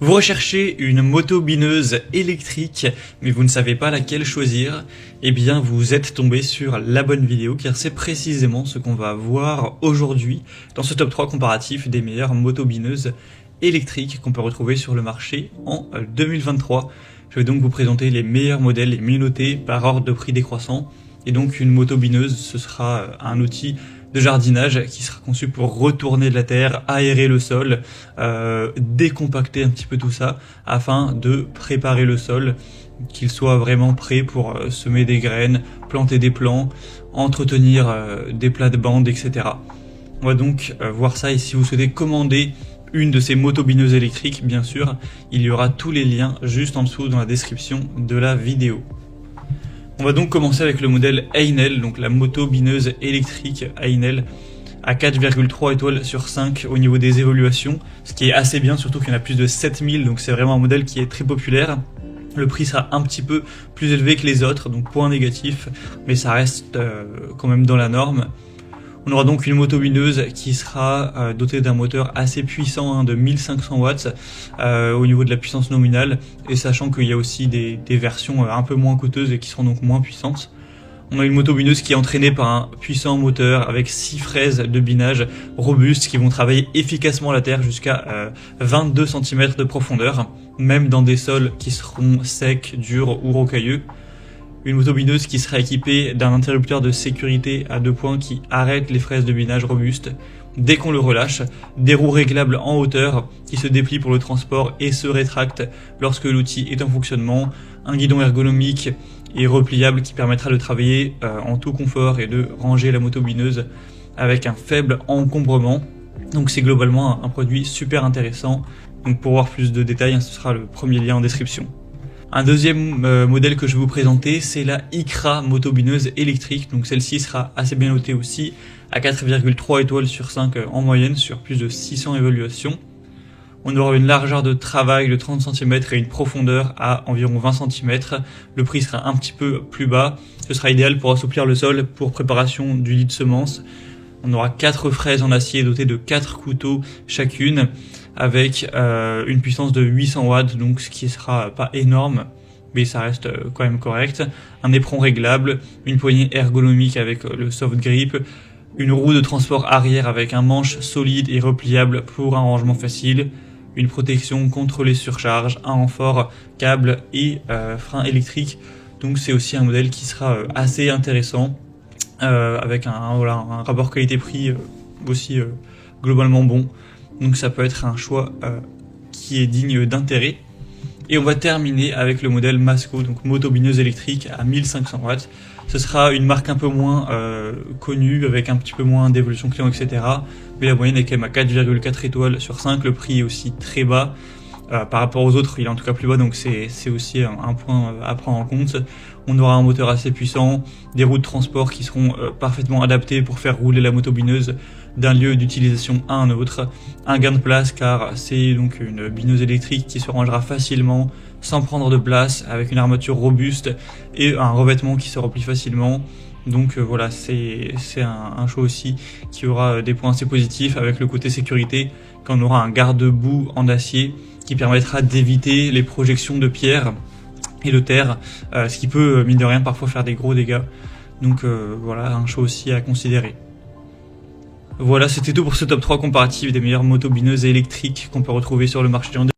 Vous recherchez une moto bineuse électrique, mais vous ne savez pas laquelle choisir? Eh bien, vous êtes tombé sur la bonne vidéo, car c'est précisément ce qu'on va voir aujourd'hui dans ce top 3 comparatif des meilleures motos bineuses électriques qu'on peut retrouver sur le marché en 2023. Je vais donc vous présenter les meilleurs modèles, les mieux notés par ordre de prix décroissant. Et donc une moto bineuse, ce sera un outil de jardinage qui sera conçu pour retourner de la terre, aérer le sol, décompacter un petit peu tout ça afin de préparer le sol, qu'il soit vraiment prêt pour semer des graines, planter des plants, entretenir des plates-bandes, etc. On va donc voir ça, et si vous souhaitez commander une de ces motos bineuses électriques, bien sûr, il y aura tous les liens juste en dessous dans la description de la vidéo. On va donc commencer avec le modèle Einel, donc la moto bineuse électrique Einel à 4,3 étoiles sur 5 au niveau des évaluations, ce qui est assez bien, surtout qu'il y en a plus de 7000, donc c'est vraiment un modèle qui est très populaire. Le prix sera un petit peu plus élevé que les autres, donc point négatif, mais ça reste quand même dans la norme. On aura donc une moto bineuse qui sera dotée d'un moteur assez puissant, de 1500 watts au niveau de la puissance nominale, et sachant qu'il y a aussi des versions un peu moins coûteuses et qui seront donc moins puissantes. On a une moto bineuse qui est entraînée par un puissant moteur avec 6 fraises de binage robustes qui vont travailler efficacement la terre jusqu'à 22 cm de profondeur, même dans des sols qui seront secs, durs ou rocailleux. Une moto bineuse qui sera équipée d'un interrupteur de sécurité à 2 points qui arrête les fraises de binage robustes dès qu'on le relâche, des roues réglables en hauteur qui se déplient pour le transport et se rétractent lorsque l'outil est en fonctionnement, un guidon ergonomique et repliable qui permettra de travailler en tout confort et de ranger la moto bineuse avec un faible encombrement. Donc c'est globalement un produit super intéressant. Donc pour voir plus de détails, ce sera le premier lien en description. Un deuxième modèle que je vais vous présenter, c'est la Icra moto bineuse électrique. Donc celle-ci sera assez bien notée aussi, à 4,3 étoiles sur 5 en moyenne, sur plus de 600 évaluations. On aura une largeur de travail de 30 cm et une profondeur à environ 20 cm. Le prix sera un petit peu plus bas. Ce sera idéal pour assouplir le sol pour préparation du lit de semences. On aura 4 fraises en acier dotées de 4 couteaux chacune, avec une puissance de 800 watts, donc ce qui sera pas énorme, mais ça reste quand même correct. Un éperon réglable, une poignée ergonomique avec le soft grip, une roue de transport arrière avec un manche solide et repliable pour un rangement facile, une protection contre les surcharges, un renfort câble et frein électrique. Donc c'est aussi un modèle qui sera assez intéressant, avec un rapport qualité-prix aussi globalement bon. Donc ça peut être un choix qui est digne d'intérêt. Et on va terminer avec le modèle Masco, donc moto bineuse électrique à 1500 watts. Ce sera une marque un peu moins connue, avec un petit peu moins d'évolution client, etc. Mais la moyenne est quand même à 4,4 étoiles sur 5. Le prix est aussi très bas. Par rapport aux autres, il est en tout cas plus bas, donc c'est aussi un point à prendre en compte. On aura un moteur assez puissant, des roues de transport qui seront parfaitement adaptées pour faire rouler la moto bineuse d'un lieu d'utilisation à un autre. Un gain de place, car c'est donc une bineuse électrique qui se rangera facilement sans prendre de place, avec une armature robuste et un revêtement qui se replie facilement. Donc voilà, c'est un choix aussi qui aura des points assez positifs, avec le côté sécurité, quand on aura un garde-boue en acier qui permettra d'éviter les projections de pierre et de terre, ce qui peut, mine de rien, parfois faire des gros dégâts. Donc voilà, un choix aussi à considérer. Voilà, c'était tout pour ce top 3 comparatif des meilleures motos bineuses électriques qu'on peut retrouver sur le marché en